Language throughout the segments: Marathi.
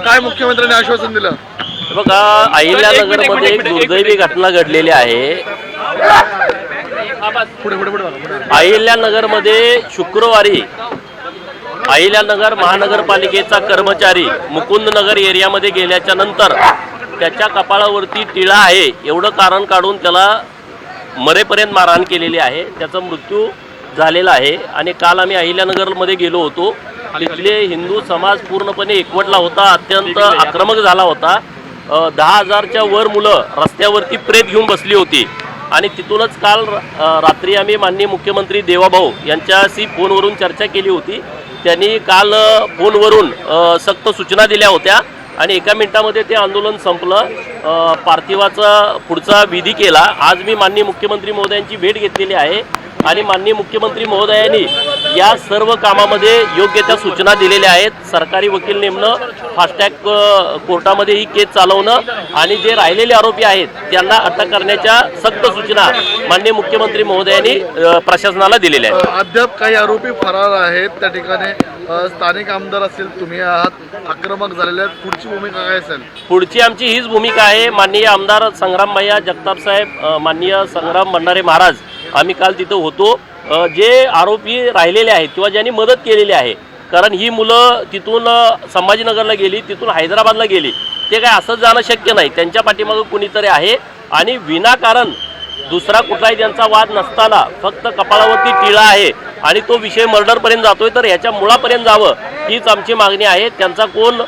काय मुख्यमंत्र्यांनी आश्वासन दिलं? बघा, अहिल्यानगरमध्ये एक दुर्दैवी घटना घडलेली आहे। अहिल्यानगरमध्ये शुक्रवारी अहिल्यानगर महानगरपालिकेचा कर्मचारी मुकुंदनगर एरियामध्ये गेल्याच्या नंतर त्याच्या कपाळावरती टिळा आहे एवढं कारण काढून त्याला मरेपर्यंत मारहाण केलेली आहे। त्याचा मृत्यू झालेला आहे आणि काल आम्ही अहिल्यानगरमध्ये गेलो होतो। तिथले हिंदू समाज पूर्णपणे एकवटला होता, अत्यंत आक्रमक झाला होता। 10,000च्या वर मुलं रस्त्यावरती प्रेत घेऊन बसली होती आणि तिथूनच काल रात्री आम्ही माननीय मुख्यमंत्री देवाभाऊ यांच्याशी फोनवरून चर्चा केली होती। त्यांनी काल फोनवरून सक्त सूचना दिल्या होत्या आणि एका मिनिटामध्ये ते आंदोलन संपलं। पार्थिवाचा पुढचा विधी केला। आज मी माननीय मुख्यमंत्री महोदयांची भेट घेतलेली आहे आणि माननीय मुख्यमंत्री महोदयांनी या सर्व कामामध्ये योग्य त्या सूचना दिलेल्या आहेत। सरकारी वकील नेमणं, फास्टॅग कोर्टामध्ये ही केस चालवणं आणि जे राहिलेले आरोपी आहेत त्यांना अटक करण्याच्या सक्त सूचना माननीय मुख्यमंत्री महोदयांनी प्रशासनाला दिलेल्या आहेत। अद्याप काही आरोपी फरार आहेत त्या ठिकाणी। स्थानिक आमदार असेल, तुम्ही आहात, आक्रमक झालेले आहेत, पुढची भूमिका काय असेल? पुढची आमची हीच भूमिका आहे। माननीय आमदार संग्राम भैया जगताप साहेब, माननीय संग्राम भंडारे महाराज, आम्ही काल तिथं होतो। जे आरोपी राहिलेले आहेत किंवा ज्यांनी मदत केलेली आहे, कारण ही मुलं तिथून संभाजीनगरला गेली, तिथून हैदराबादला गेली, ते काय असंच जाणं शक्य नाही। त्यांच्या पाठीमागं कुणीतरी आहे आणि विनाकारण दुसरा कुठलाही त्यांचा वाद नसताना फक्त कपाळावरती टिळा आहे आणि तो विषय मर्डरपर्यंत जातोय, तर ह्याच्या मुळापर्यंत जावं हीच आमची मागणी आहे। त्यांचा कोण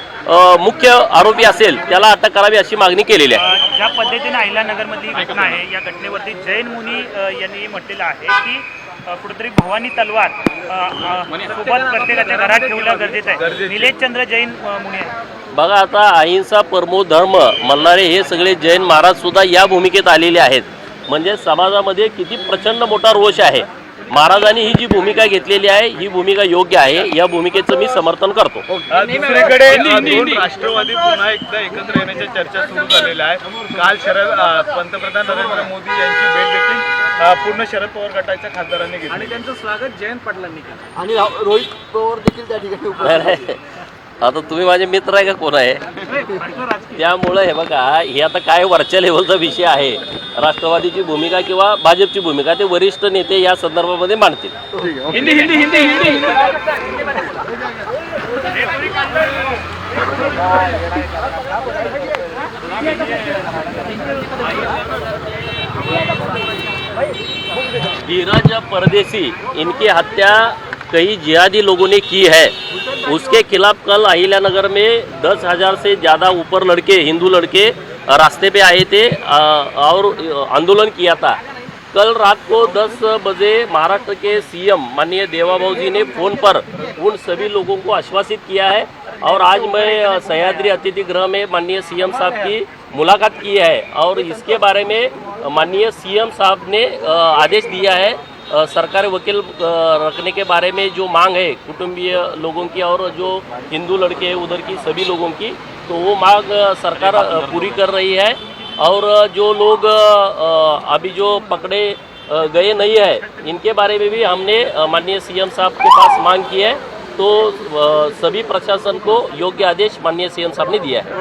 मुख्य आरोपी असेल त्याला अटक करावी अशी मागणी केलेली आहे। ज्या पद्धतीने अहिल्यानगरमधली घटना आहे, या घटनेवरती जैन मुनी यांनी म्हटलेलं आहे की कुठेतरी भवानी तलवार सोबत प्रत्येकाच्या घरात ठेवणं गरजेचं आहे। निलेश चंद्र जैन मुनी आहे। बघा, आता अहिंसा परमो धर्म म्हणणारे हे सगळे जैन महाराज सुद्धा या भूमिकेत आलेले आहेत। म्हणजे समाजामध्ये किती प्रचंड मोठा रोष आहे। महाराजांनी ही जी भूमिका घेतलेली आहे ही भूमिका योग्य आहे, या भूमिकेचं मी समर्थन करतो। दुसरीकडे राष्ट्रवादी पुन्हा एकदा एकत्र येण्याच्या चर्चा सुरू झालेल्या आहे। काल पंतप्रधान नरेंद्र मोदी यांची भेट देखील पूर्ण शरद पवार गटाच्या खासदारांनी घेतली आणि त्यांचं स्वागत जयंत पाटलांनी केलं आणि रोहित पवार देखील त्या ठिकाणी। आता तुम्ही माझे मित्र आहे का कोण आहे? त्यामुळे हे बघा, हे आता काय वरच्या लेवलचा विषय आहे। राष्ट्रवादीची भूमिका किंवा भाजपची भूमिका ते वरिष्ठ नेते या संदर्भामध्ये मांडतील। हिंदी हिंदी हिंदी हिंदी धीरज परदेसी, इनकी हत्या कई जिहादी लोगों ने की है, उसके खिलाफ कल अहिल्यानगर में 10,000 से ज़्यादा ऊपर लड़के, हिंदू लड़के रास्ते पे आए थे और आंदोलन किया था। कल रात को 10 बजे महाराष्ट्र के सीएम माननीय देवाभाऊ जी ने फ़ोन पर उन सभी लोगों को आश्वासित किया है और आज मैं सह्याद्री अतिथि गृह में माननीय सीएम साहब की मुलाकात की है और इसके बारे में माननीय सीएम साहब ने आदेश दिया है सरकारी वकील रखने के बारे में। जो मांग है कुटुंबीय लोगों की और जो हिंदू लड़के हैं उधर की सभी लोगों की, तो वो मांग सरकार पूरी कर रही है। और जो लोग अभी जो पकड़े गए नहीं है, इनके बारे में भी हमने माननीय सीएम साहब के पास मांग की है, तो सभी प्रशासन को योग्य आदेश माननीय सीएम साहब ने दिया है।